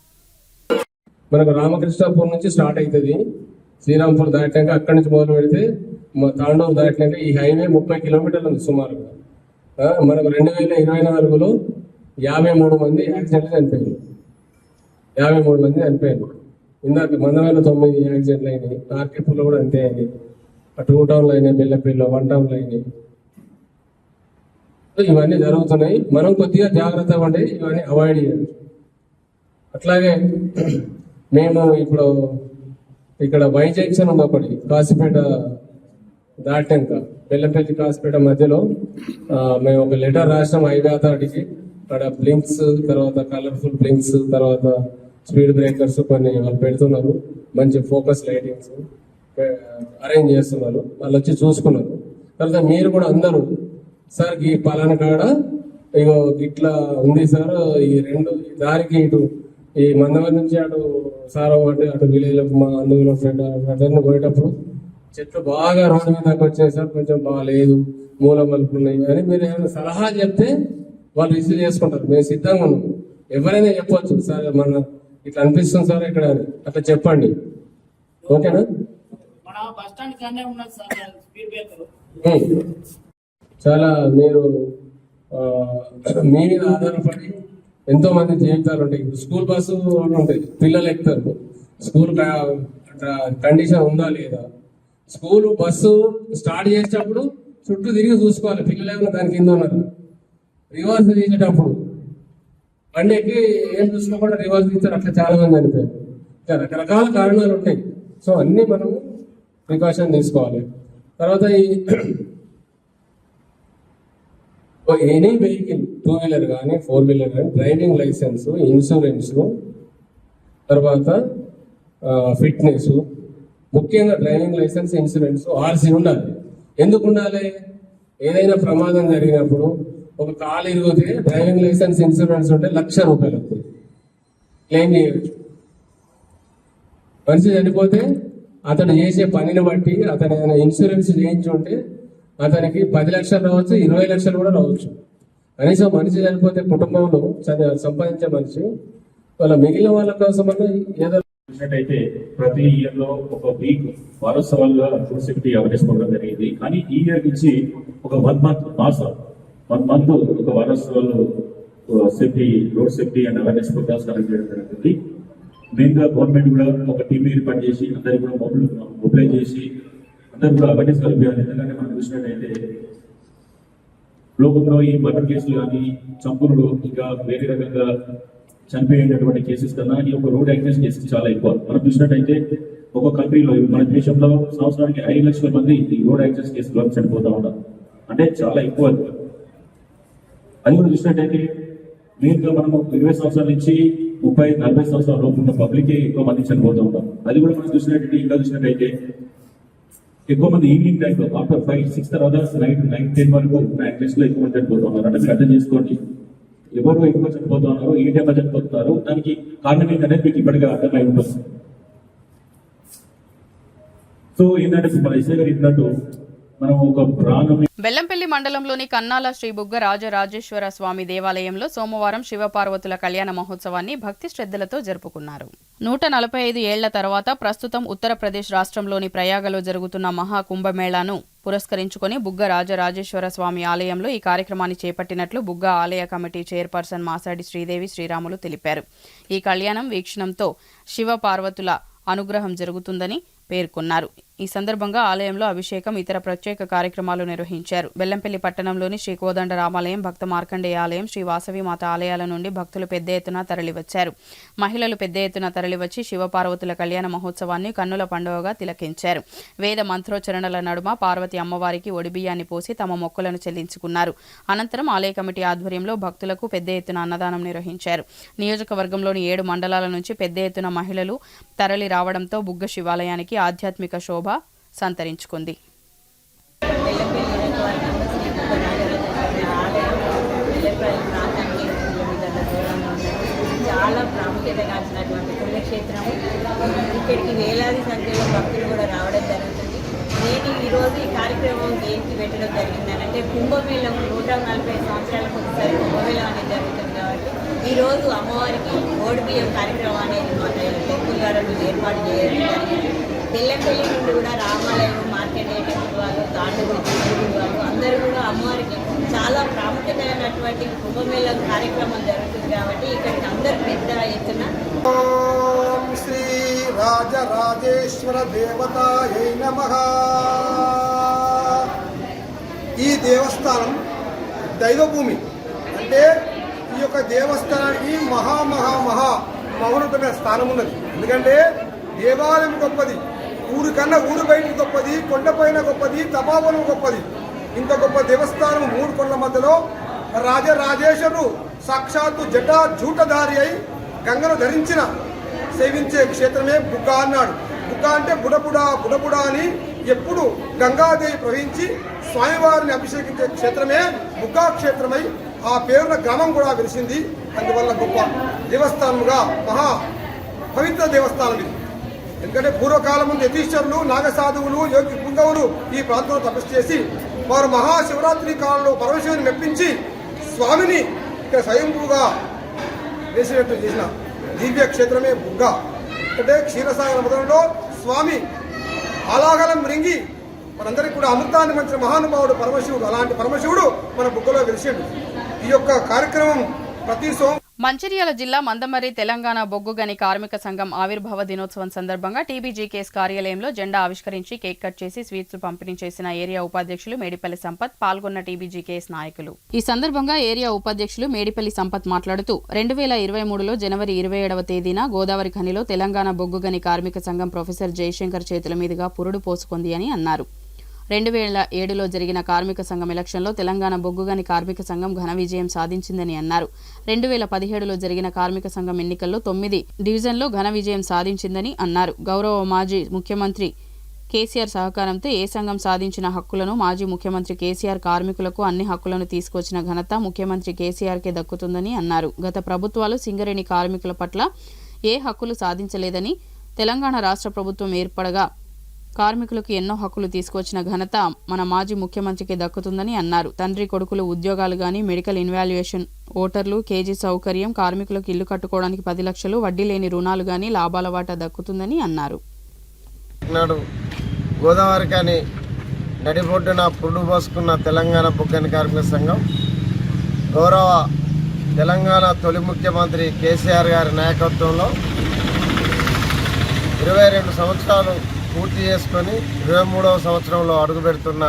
మనకు రామకృష్ణాపూర్ నుంచి స్టార్ట్ అవుతుంది. శ్రీరాంపూర్ దాటినాక అక్కడి నుంచి మొదలు పెడితే తాండూరు దాటినాక ఈ హైవే 30 కిలోమీటర్లు ఉంది సుమారుగా. మనకు 2024లో 53 మంది యాక్సిడెంట్లు చనిపోయారు. 53 మంది చనిపోయారు. ఇందాక మందమేలో 9 యాక్సిడెంట్లు అయినాయి. ఆర్కేపూర్లో కూడా అంతే అయినాయి. 2 టౌన్లు అయినాయి, బెల్లపల్లిలో 1 టౌన్లో అయినాయి. ఇవన్నీ జరుగుతున్నాయి. మనం కొద్దిగా జాగ్రత్తగా ఉండి ఇవన్నీ అవాయిడ్ చేయాలి. అట్లాగే మేము ఇప్పుడు ఇక్కడ వై జంక్షన్ ఉన్నప్పటికీ కాశీపేట దాటాక బెల్లంపల్లి కాసిపేట మధ్యలో మేము ఒక లెటర్ రాసినాం హైవే అథారిటీకి. అక్కడ బ్లింక్స్, తర్వాత కలర్ఫుల్ బ్లింక్స్, తర్వాత స్పీడ్ బ్రేకర్స్ కొన్ని వాళ్ళు పెడుతున్నారు, మంచి ఫోకస్ లైటింగ్స్ అరేంజ్ చేస్తున్నారు. వాళ్ళు వచ్చి చూసుకున్నారు. తర్వాత మీరు కూడా అందరూ సార్ ఈ పలానా కాడ ఇగో ఇట్లా ఉంది సార్, ఈ రెండు దారికి ఇటు ఈ మందవరం నుంచి అటు సారం అటు విలేజ్ మా అందులో అటన్ని పోయేటప్పుడు చెట్లు బాగా రోడ్డు మీదకి వచ్చాయి సార్, కొంచెం బాగాలేదు, మూల మలుపులు ఉన్నాయి అని మీరు ఏమైనా సలహా చెప్తే వాళ్ళు రిసీవ్ చేసుకుంటారు. మేము సిద్ధంగా ఉన్నాం. ఎవరైనా చెప్పవచ్చు సార్ మన ఇట్లా అనిపిస్తుంది సార్ ఇక్కడ అని, అట్లా చెప్పండి. ఓకేనా? చాలా మీరు మీ మీద ఆధారపడి ఎంతో మంది జీవితాలు ఉంటాయి. స్కూల్ బస్సు ఉంటాయి, పిల్లలు ఎక్కుతారు. స్కూల్ కండిషన్ ఉందా లేదా, స్కూల్ బస్సు స్టార్ట్ చేసేటప్పుడు చుట్టూ తిరిగి చూసుకోవాలి పిల్లలు ఏమైనా దాని కింద ఉన్నారు. రివర్స్ తీసేటప్పుడు బండి ఎక్కి ఏం చూసుకోకుండా రివర్స్ తీస్తారు. అట్లా చాలా మంది అనిపోయారు. ఇంకా రకరకాల కారణాలు ఉంటాయి. సో అన్ని మనం ప్రికాషన్ తీసుకోవాలి. తర్వాత ఈ ఎనీ వెహికల్ 2 వీలర్ కానీ 4 వీలర్ కానీ డ్రైవింగ్ లైసెన్స్, ఇన్సూరెన్స్, తర్వాత ఫిట్నెస్, ముఖ్యంగా డ్రైవింగ్ లైసెన్స్, ఇన్సూరెన్స్, ఆర్సీ ఉండాలి. ఎందుకు ఉండాలి? ఏదైనా ప్రమాదం జరిగినప్పుడు ఒక కాలు ఇరిగితే డ్రైవింగ్ లైసెన్స్, ఇన్సూరెన్స్ ఉంటే ₹1,00,000 వస్తుంది, క్లెయిమ్ చేయవచ్చు. మనిషి చనిపోతే అతను చేసే పనిని బట్టి అతను ఏదైనా ఇన్సూరెన్స్ చేయించి ఉంటే అతనికి 10 లక్షలు రావచ్చు, 20 లక్షలు కూడా రావచ్చు. కనీసం మనిషి చనిపోతే కుటుంబంలో సంపాదించే మనిషి వాళ్ళ మిగిలిన వాళ్ళ కోసం ఏదో చూసినట్టయితే ప్రతి ఇయర్ లో ఒక వీక్ వారోత్సవాలుగా రోడ్ సేఫ్టీ అవేర్నెస్ ప్రోగ్రామ్ జరిగింది. కానీ ఈ ఇయర్ నుంచి ఒక 1 మంత్ ఒక వారోత్సవాలు safety, road safety and awareness programmes conduct చేయడం జరుగుతుంది. మెయిన్ గా గవర్నమెంట్ కూడా ఒక టీం ఏర్పాటు చేసి అందరు కూడా మొబిలైజ్ చేసి అందరూ కూడా అవేర్నెస్ కలిపారు. ఎందుకంటే మనం చూసినట్టయితే లోకంలో ఈ మర్డర్ కేసులు కానీ, చంపులు, ఇంకా వేరే రకంగా చనిపోయేటటువంటి కేసెస్ కన్నా ఈ ఒక రోడ్ యాక్సిడెంట్ కేసెస్ చాలా ఎక్కువ. మనం చూసినట్టయితే ఒక కంట్రీలో మన దేశంలో సంవత్సరానికి 5 లక్షల మంది ఈ రోడ్ యాక్సిడెంట్ కేసులో చనిపోతా ఉన్నారు. అంటే చాలా ఎక్కువ. అది కూడా చూసినట్టయితే మెయిన్ గా మనము 20 సంవత్సరాల నుంచి 30-40 సంవత్సరాల లోపు ఉన్న పబ్లిక్ ఎక్కువ మంది చనిపోతూ ఉంటాం. అది కూడా మనం చూసినట్టయితే ఇంకా చూసినట్టయితే ఎక్కువ మంది ఈవినింగ్ టైంలో ఆఫ్టర్ 5-6 తర్వాత నైట్ 9-10 వరకు యాక్సిడెంట్స్ లో ఎక్కువ మంది చనిపోతూ ఉన్నారు. అంటే మీరు అర్థం చేసుకోండి ఎవరు ఎక్కువ చనిపోతూ ఉన్నారు, ఏ టైంలో చనిపోతున్నారు, దానికి కారణం ఏంటనేది మీకు ఇప్పటిగా అర్థమై ఉంటుంది. సో ఏంటంటే మన ఎస్ఐ గారు చెప్పినట్టు మనం ఒక ప్రాణం. బెల్లంపల్లి మండలంలోని కన్నాల శ్రీ బుగ్గ రాజరాజేశ్వర స్వామి దేవాలయంలో సోమవారం శివపార్వతుల కళ్యాణ మహోత్సవాన్ని భక్తి శ్రద్ధలతో జరుపుకున్నారు. 145 ఏళ్ల తర్వాత ప్రస్తుతం ఉత్తరప్రదేశ్ రాష్ట్రంలోని ప్రయాగలో జరుగుతున్న మహాకుంభమేళాను పురస్కరించుకుని బుగ్గ రాజరాజేశ్వర స్వామి ఆలయంలో ఈ కార్యక్రమాన్ని చేపట్టినట్లు బుగ్గ ఆలయ కమిటీ చైర్పర్సన్ మాసాడి శ్రీదేవి శ్రీరాములు తెలిపారు. ఈ కళ్యాణం వీక్షణంతో శివపార్వతుల అనుగ్రహం జరుగుతుందని పేర్కొన్నారు. ఈ సందర్భంగా ఆలయంలో అభిషేకం, ఇతర ప్రత్యేక కార్యక్రమాలు నిర్వహించారు. బెల్లంపల్లి పట్టణంలోని శ్రీ కోదండ రామాలయం, భక్త మార్కండేయ ఆలయం, శ్రీ వాసవి మాత ఆలయాల నుండి భక్తులు పెద్ద ఎత్తున తరలివచ్చారు. మహిళలు పెద్ద ఎత్తున తరలివచ్చి శివపార్వతుల కళ్యాణ మహోత్సవాన్ని కన్నుల పండుగగా తిలకించారు. వేద మంత్రోచ్చరణల నడుమ పార్వతి అమ్మవారికి ఒడిబియ్యాన్ని పోసి తమ మొక్కులను చెల్లించుకున్నారు. అనంతరం ఆలయ కమిటీ ఆధ్వర్యంలో భక్తులకు పెద్ద ఎత్తున అన్నదానం నిర్వహించారు. నియోజకవర్గంలోని 7 మండలాల నుంచి పెద్ద ఎత్తున మహిళలు తరలి రావడంతో బుగ్గ శివాలయానికి ఆధ్యాత్మిక శోభ సంతరించుకుంది. చాలా ప్రాముఖ్యత కాల్సినటువంటి పుణ్యక్షేత్రము. ఇక్కడికి వేలాది సంఖ్యలో భక్తులు కూడా రావడం జరుగుతుంది. నేను ఈరోజు ఈ కార్యక్రమం దేనికి పెట్టడం జరిగిందనంటే కుంభమేళం 140 సంవత్సరాలకు ఒకసారి కుంభమేళం అనేది జరుగుతుంది కాబట్టి ఈరోజు అమ్మవారికి ఓడిబియ్యం కార్యక్రమం అనేది మన టెంపుల్ గారు ఏర్పాటు చేయడం జరిగింది. బెల్లంపల్లి నుండి కూడా రామాలయం, మార్కెండేయ టెంపుల్ వాళ్ళు, తాండూరు టెంపుల్ వాళ్ళు అందరూ కూడా అమ్మవారికి చాలా ప్రాముఖ్యమైనటువంటి కుంభమేళం కార్యక్రమం జరుగుతుంది కాబట్టి ఇక్కడికి అందరు పెద్ద ఎత్తున శ్రీ రాజరాజేశ్వర దేవతాయై నమః. ఈ దేవస్థానం దైవభూమి. అంటే ఈ యొక్క దేవస్థానానికి మహోన్నతమైన స్థానం ఉన్నది. ఎందుకంటే దేవాలయం గొప్పది, ఊరు కన్నా ఊరు బయట గొప్పది, కొండపైన గొప్పది, తపావనం గొప్పది. ఇంత గొప్ప దేవస్థానం 3 కొండల మధ్యలో రాజరాజేశ్వరుడు సాక్షాత్తు జటా జూటధారి అయి గంగను ధరించిన సేవించే క్షేత్రమే బుగ్గ అన్నాడు. బుగ్గ అంటే బుడబుడా అని ఎప్పుడు గంగాదేవి ప్రవహించి స్వామివారిని అభిషేకించే క్షేత్రమే బుగ్గా క్షేత్రమై ఆ పేరున గ్రామం కూడా వెలిసింది. అందువల్ల గొప్ప దేవస్థానముగా మహా పవిత్ర దేవస్థానం ఇది. ఎందుకంటే పూర్వకాలం ముందు యతీశ్వరులు, నాగసాధువులు, యోగి పుంగవులు ఈ ప్రాంతంలో తపస్సు చేసి వారు మహాశివరాత్రి కాలంలో పరమశివుని మెప్పించి స్వామిని ఇక్కడ స్వయంభూగా వేసినట్టు చేసిన దివ్య క్షేత్రమే బుగ్గ. అంటే క్షీరసాగర మొదలలో స్వామి అలాగలం మృంగి మనందరికీ కూడా అమృతాన్ని మంచిన మహానుభావుడు పరమశివుడు. అలాంటి పరమశివుడు మన బుగ్గలో వెలిసాడు. ఈ యొక్క కార్యక్రమం ప్రతి మంచిర్యాల జిల్లా మందమర్రి తెలంగాణ బొగ్గు గని కార్మిక సంఘం ఆవిర్భావ దినోత్సవం సందర్భంగా టీబీజీకేఎస్ కార్యాలయంలో జెండా ఆవిష్కరించి కేక్ కట్ చేసి స్వీట్స్ పంపిణీ చేసిన ఏరియా ఉపాధ్యక్షులు మేడిపల్లి సంపత్, పాల్గొన్న టీబీజీకేఎస్ నాయకులు. ఈ సందర్భంగా ఏరియా ఉపాధ్యక్షులు మేడిపల్లి సంపత్ మాట్లాడుతూ 2023లో జనవరి 27వ తేదీన గోదావరి ఖనిలో తెలంగాణ బొగ్గు గని కార్మిక సంఘం ప్రొఫెసర్ జయశంకర్ చేతుల మీదుగా పురుడు పోసుకుంది అని అన్నారు. 2007లో జరిగిన కార్మిక సంఘం ఎలక్షన్లో తెలంగాణ బొగ్గుగని కార్మిక సంఘం ఘన విజయం సాధించిందని అన్నారు. 2017లో జరిగిన కార్మిక సంఘం ఎన్నికల్లో 9 డివిజన్లో ఘన విజయం సాధించిందని అన్నారు. గౌరవ మాజీ ముఖ్యమంత్రి కేసీఆర్ సహకారంతో ఏ సంఘం సాధించిన హక్కులను మాజీ ముఖ్యమంత్రి కేసీఆర్ కార్మికులకు అన్ని హక్కులను తీసుకొచ్చిన ఘనత ముఖ్యమంత్రి కేసీఆర్కే దక్కుతుందని అన్నారు. గత ప్రభుత్వాలు సింగరేణి కార్మికుల పట్ల ఏ హక్కులు సాధించలేదని, తెలంగాణ రాష్ట్ర ప్రభుత్వం ఏర్పడగా కార్మికులకు ఎన్నో హక్కులు తీసుకొచ్చిన ఘనత మన మాజీ ముఖ్యమంత్రికి దక్కుతుందని అన్నారు. తండ్రి కొడుకులు ఉద్యోగాలు గాని, మెడికల్ ఇన్వాల్యుయేషన్, ఓటర్లు, కేజీ సౌకర్యం, కార్మికులకు ఇల్లు కట్టుకోవడానికి 10 లక్షలు, వడ్డీ లేని రుణాలు గాని, లాభాల వాటా దక్కుతుందని అన్నారు. గోదావరి కానీ నడిబొడ్డున పురుడు పోసుకున్న తెలంగాణ బొగ్గని కార్మిక సంఘం గౌరవ తెలంగాణ తొలి ముఖ్యమంత్రి కేసీఆర్ గారి నాయకత్వంలో 22 సంవత్సరాలు పూర్తి చేసుకొని 23వ సంవత్సరంలో అడుగుపెడుతున్న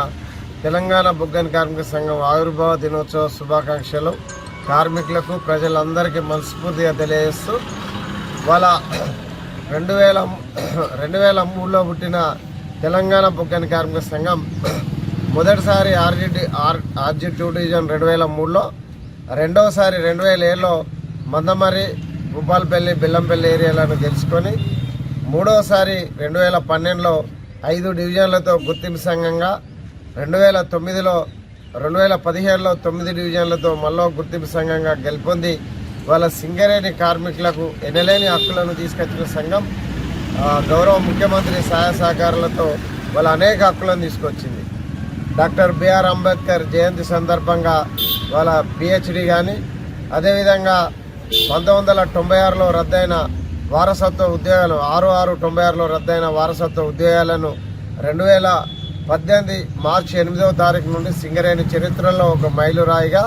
తెలంగాణ బొగ్గని కార్మిక సంఘం ఆవిర్భావ దినోత్సవ శుభాకాంక్షలు కార్మికులకు, ప్రజలందరికీ మనస్ఫూర్తిగా తెలియజేస్తూ వాళ్ళ 2003లో పుట్టిన తెలంగాణ బొగ్గని కార్మిక సంఘం మొదటిసారి ఆర్జీ2 డివిజన్ 2003లో, రెండవసారి 2007లో మందమర్రి, భూపాలపల్లి, బెల్లంపల్లి ఏరియాలను గెలుచుకొని మూడవసారి 2012లో 5 డివిజన్లతో గుర్తింపు సంఘంగా, 2009లో 2017లో 9 డివిజన్లతో మళ్ళీ గుర్తింపు సంఘంగా గెలుపొంది వాళ్ళ సింగరేణి కార్మికులకు ఎనలేని హక్కులను తీసుకొచ్చిన సంఘం. గౌరవ ముఖ్యమంత్రి సహాయ సహకారాలతో వాళ్ళ అనేక హక్కులను తీసుకొచ్చింది. డాక్టర్ బిఆర్ అంబేద్కర్ జయంతి సందర్భంగా వాళ్ళ పిహెచ్డి కానీ, అదేవిధంగా 1996లో రద్దయిన వారసత్వ ఉద్యోగాలు 6/6/96లో రద్దయిన వారసత్వ ఉద్యోగాలను 2018 మార్చి 8వ తారీఖు నుండి సింగరేణి చరిత్రలో ఒక మైలురాయిగా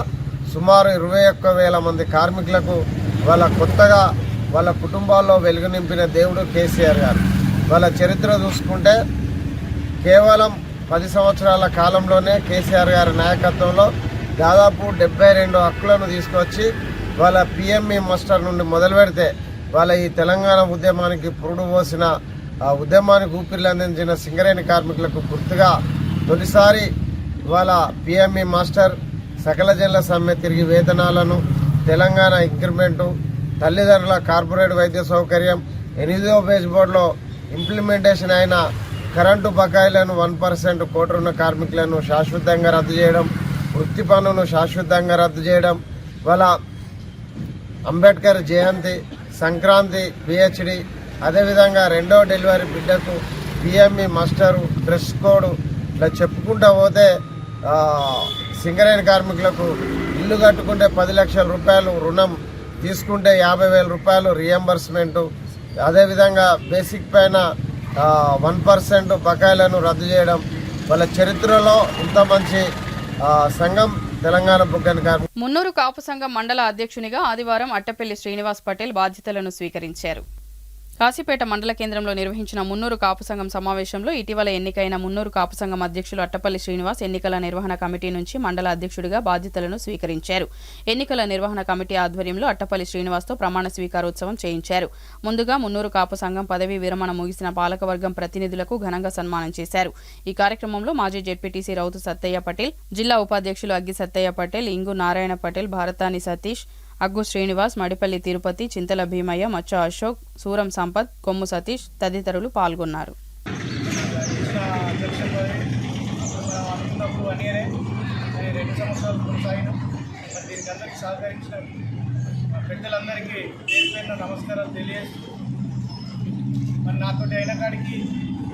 సుమారు 21,000 మంది కార్మికులకు వాళ్ళ కొత్తగా వాళ్ళ కుటుంబాల్లో వెలుగు నింపిన దేవుడు కేసీఆర్ గారు. వాళ్ళ చరిత్ర చూసుకుంటే కేవలం 10 సంవత్సరాల కాలంలోనే కేసీఆర్ గారి నాయకత్వంలో దాదాపు 72 హక్కులను తీసుకొచ్చి వాళ్ళ పిఎంఈ మాస్టర్ నుండి మొదలు పెడితే వాళ్ళ ఈ తెలంగాణ ఉద్యమానికి పురుడు పోసిన, ఆ ఉద్యమానికి ఊపిరిలు అందించిన సింగరేణి కార్మికులకు గుర్తుగా తొలిసారి వాళ్ళ పిఎంఈ మాస్టర్, సకల జనుల సమ్మె తిరిగి వేతనాలను, తెలంగాణ ఇంక్రిమెంటు, తల్లిదండ్రుల కార్పొరేట్ వైద్య సౌకర్యం, 8వ పేజ్ బోర్డులో ఇంప్లిమెంటేషన్ అయిన కరెంటు బకాయిలను 1% కోటరున్న కార్మికులను శాశ్వతంగా రద్దు చేయడం, వృత్తి పన్నును శాశ్వతంగా రద్దు చేయడం, వాళ్ళ అంబేద్కర్ జయంతి, సంక్రాంతి, పిహెచ్డి, అదేవిధంగా 2వ డెలివరీ బిడ్డకు పిఎంఈ మాస్టరు, డ్రెస్ కోడ్, ఇలా చెప్పుకుంటూ పోతే సింగరేణి కార్మికులకు ఇల్లు కట్టుకుంటే 10 లక్షల రూపాయలు రుణం, తీసుకుంటే 50,000 రూపాయలు రియంబర్స్మెంటు, అదేవిధంగా బేసిక్ పైన 1% బకాయిలను రద్దు చేయడం. వాళ్ళ చరిత్రలో ఇంత మంచి సంఘం తెలంగాణ బొగ్గని కార్మిక. మున్నూరు కాపు సంఘం మండల అధ్యక్షునిగా ఆదివారం అట్టపల్లి శ్రీనివాస్ పటేల్ బాధ్యతలను స్వీకరించారు. కాశీపేట మండల కేంద్రంలో నిర్వహించిన మున్నూరు కాపు సంఘం సమావేశంలో ఇటీవల ఎన్నికైన మున్నూరు కాపు సంఘం అధ్యక్షులు అట్టపల్లి శ్రీనివాస్ ఎన్నికల నిర్వహణ కమిటీ నుంచి మండల అధ్యక్షుడిగా బాధ్యతలను స్వీకరించారు. ఎన్నికల నిర్వహణ కమిటీ ఆధ్వర్యంలో అట్టపల్లి శ్రీనివాస్తో ప్రమాణ స్వీకారోత్సవం చేయించారు. ముందుగా మున్నూరు కాపు సంఘం పదవీ విరమణ ముగిసిన పాలకవర్గం ప్రతినిధులకు ఘనంగా సన్మానం చేశారు. ఈ కార్యక్రమంలో మాజీ జెడ్పీటీసీ రౌతు సత్తయ్య పటేల్, జిల్లా ఉపాధ్యక్షులు అగ్గి సత్తయ్య పటేల్, ఇంగు నారాయణ పటేల్, భారతాని సతీష్, అగ్గు శ్రీనివాస్, మడిపల్లి తిరుపతి, చింతల భీమయ్య, మచ్చ అశోక్, సూరం సంపత్, కొమ్ము సతీష్ తదితరులు పాల్గొన్నారు. పెద్దలందరికీ పేరు నమస్కారాలు తెలియజేస్తూ మరి నాతో అయిన కాడికి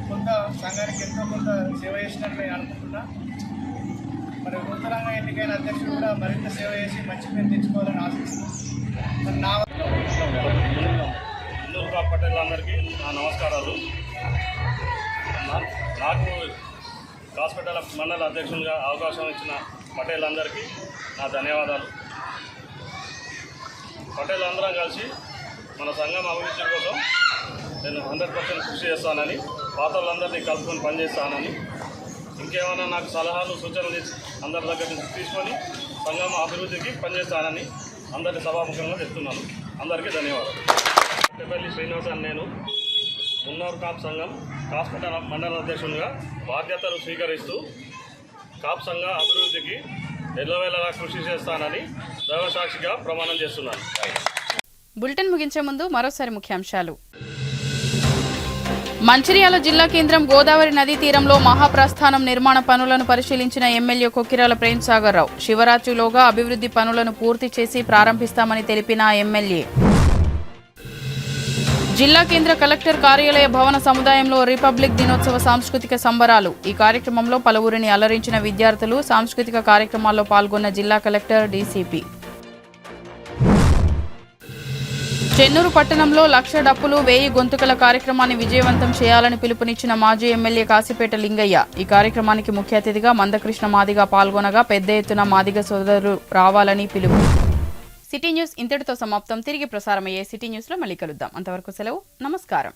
కొంత సంఘానికి ఎంతో కొంత సేవ చేసినట్టు నేను అనుకుంటున్నా. మరి నూతనంగా ఎన్నికైన అధ్యక్షుడు కూడా మరింత సేవ చేసి మంచి పేరు తెచ్చుకోవాలని ఆశిస్తున్నాను. మరి నా మున్నూరు పటేళ్ళందరికీ నా నమస్కారాలు. నాకు కాశీపేట మండల అధ్యక్షునిగా అవకాశం ఇచ్చిన పటేళ్ళందరికీ నా ధన్యవాదాలు. పటేళ్ళందరం కలిసి మన సంఘం అభివృద్ధి కోసం నేను 100% కృషి చేస్తానని, పాత వాళ్ళందరినీ కలుపుకొని పనిచేస్తానని, ఇంకేమైనా నాకు సలహాలు సూచనలు అందరి దగ్గర నుంచి తీసుకొని సంఘం అభివృద్ధికి పనిచేస్తానని అందరి సభాముఖంగా చెప్తున్నాను. అందరికీ ధన్యవాదాలు. అట్టపల్లి శ్రీనివాస్ అని నేను మున్నూరు కాపు సంఘం కాశీపేట మండల అధ్యక్షునిగా బాధ్యతలు స్వీకరిస్తూ కాపు సంఘ అభివృద్ధికి ఎల్లవేళలా కృషి చేస్తానని దైవసాక్షిగా ప్రమాణం చేస్తున్నాను. బులెటిన్ ముగించే ముందు మరోసారి ముఖ్యాంశాలు. మంచిర్యాల జిల్లా కేంద్రం గోదావరి నదీ తీరంలో మహాప్రస్థానం నిర్మాణ పనులను పరిశీలించిన ఎమ్మెల్యే కొక్కిరాల ప్రేమ్సాగర్ రావు. శివరాత్రిలోగా అభివృద్ధి పనులను పూర్తి చేసి ప్రారంభిస్తామని తెలిపిన ఎమ్మెల్యే. జిల్లా కేంద్ర కలెక్టర్ కార్యాలయ భవన సముదాయంలో రిపబ్లిక్ దినోత్సవ సాంస్కృతిక సంబరాలు. ఈ కార్యక్రమంలో పలువురిని అలరించిన విద్యార్థులు, సాంస్కృతిక కార్యక్రమాల్లో పాల్గొన్న జిల్లా కలెక్టర్, డీసీపీ. చెన్నూరు పట్టణంలో 1,00,000 డప్పులు 1000 గొంతుకల కార్యక్రమాన్ని విజయవంతం చేయాలని పిలుపునిచ్చిన మాజీ ఎమ్మెల్యే కాశీపేట లింగయ్య. ఈ కార్యక్రమానికి ముఖ్య అతిథిగా మందకృష్ణ మాదిగ పాల్గొనగా పెద్ద ఎత్తున మాదిగ సోదరులు రావాలని పిలుపు. సిటీ న్యూస్ ఇంతటితో సమాప్తం. తిరిగి ప్రసారమయ్యే సిటీ న్యూస్లో మళ్ళీ కలుద్దాం. అంతవరకు సెలవు. నమస్కారం.